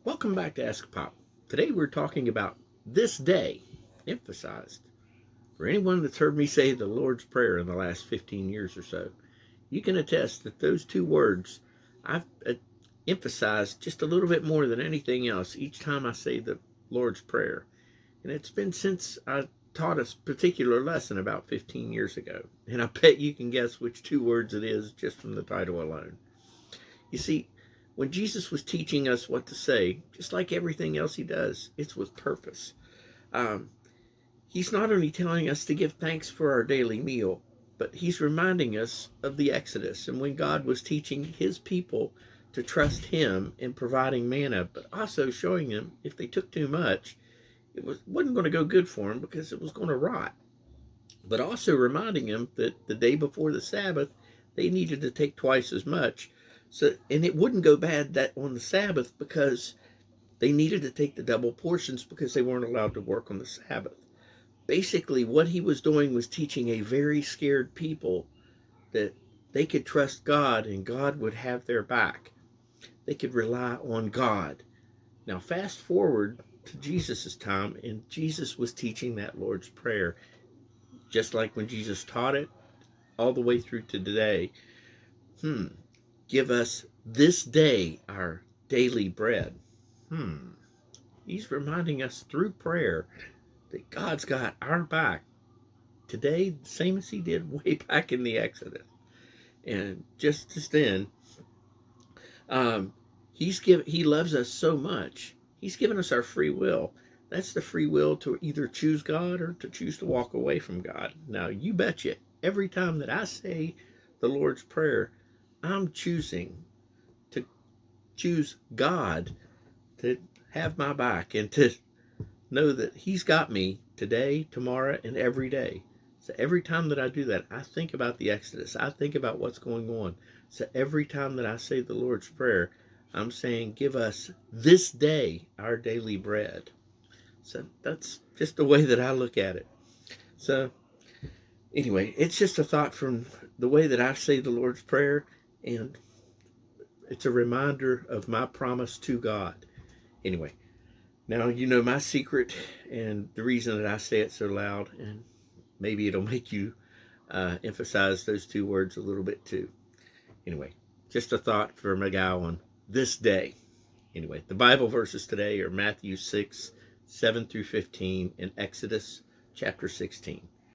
Welcome back to AskAPop. Today we're talking about this day, emphasized. For anyone that's heard me say the Lord's Prayer in the last 15 years or so, you can attest that those two words I've emphasized just a little bit more than anything else each time I say the Lord's Prayer. And it's been since I taught a particular lesson about 15 years ago. And I bet you can guess which two words it is just from the title alone. You see, when Jesus was teaching us what to say, just like everything else he does, it's with purpose. Um, he's not only telling us to give thanks for our daily meal, but he's reminding us of the Exodus and when God was teaching his people to trust him in providing manna, but also showing them if they took too much, wasn't going to go good for them because it was going to rot. But also reminding them that the day before the Sabbath, they needed to take twice as much. So, and it wouldn't go bad that on the Sabbath because they needed to take the double portions because they weren't allowed to work on the Sabbath. Basically, what he was doing was teaching a very scared people that they could trust God and God would have their back. They could rely on God. Now, fast forward to Jesus' time, and Jesus was teaching that Lord's Prayer, just like when Jesus taught it, all the way through to today. Hmm. Give us this day our daily bread. Hmm. He's reminding us through prayer that God's got our back today, the same as he did way back in the Exodus. And just as then, um, he loves us so much. He's given us our free will. That's the free will to either choose God or to choose to walk away from God. Now, you betcha, every time that I say the Lord's Prayer, I'm choosing to choose God to have my back and to know that he's got me today, tomorrow, and every day. So every time that I do that, I think about the Exodus. I think about what's going on. So every time that I say the Lord's Prayer, I'm saying, give us this day our daily bread. So that's just the way that I look at it. So anyway, it's just a thought from the way that I say the Lord's Prayer, and it's a reminder of my promise to God. Anyway, now you know my secret and the reason that I say it so loud, and maybe it'll make you emphasize those two words a little bit too. Anyway, just a thought from a guy on this day. Anyway, the Bible verses today are Matthew 6, 7 through 15, and Exodus chapter 16.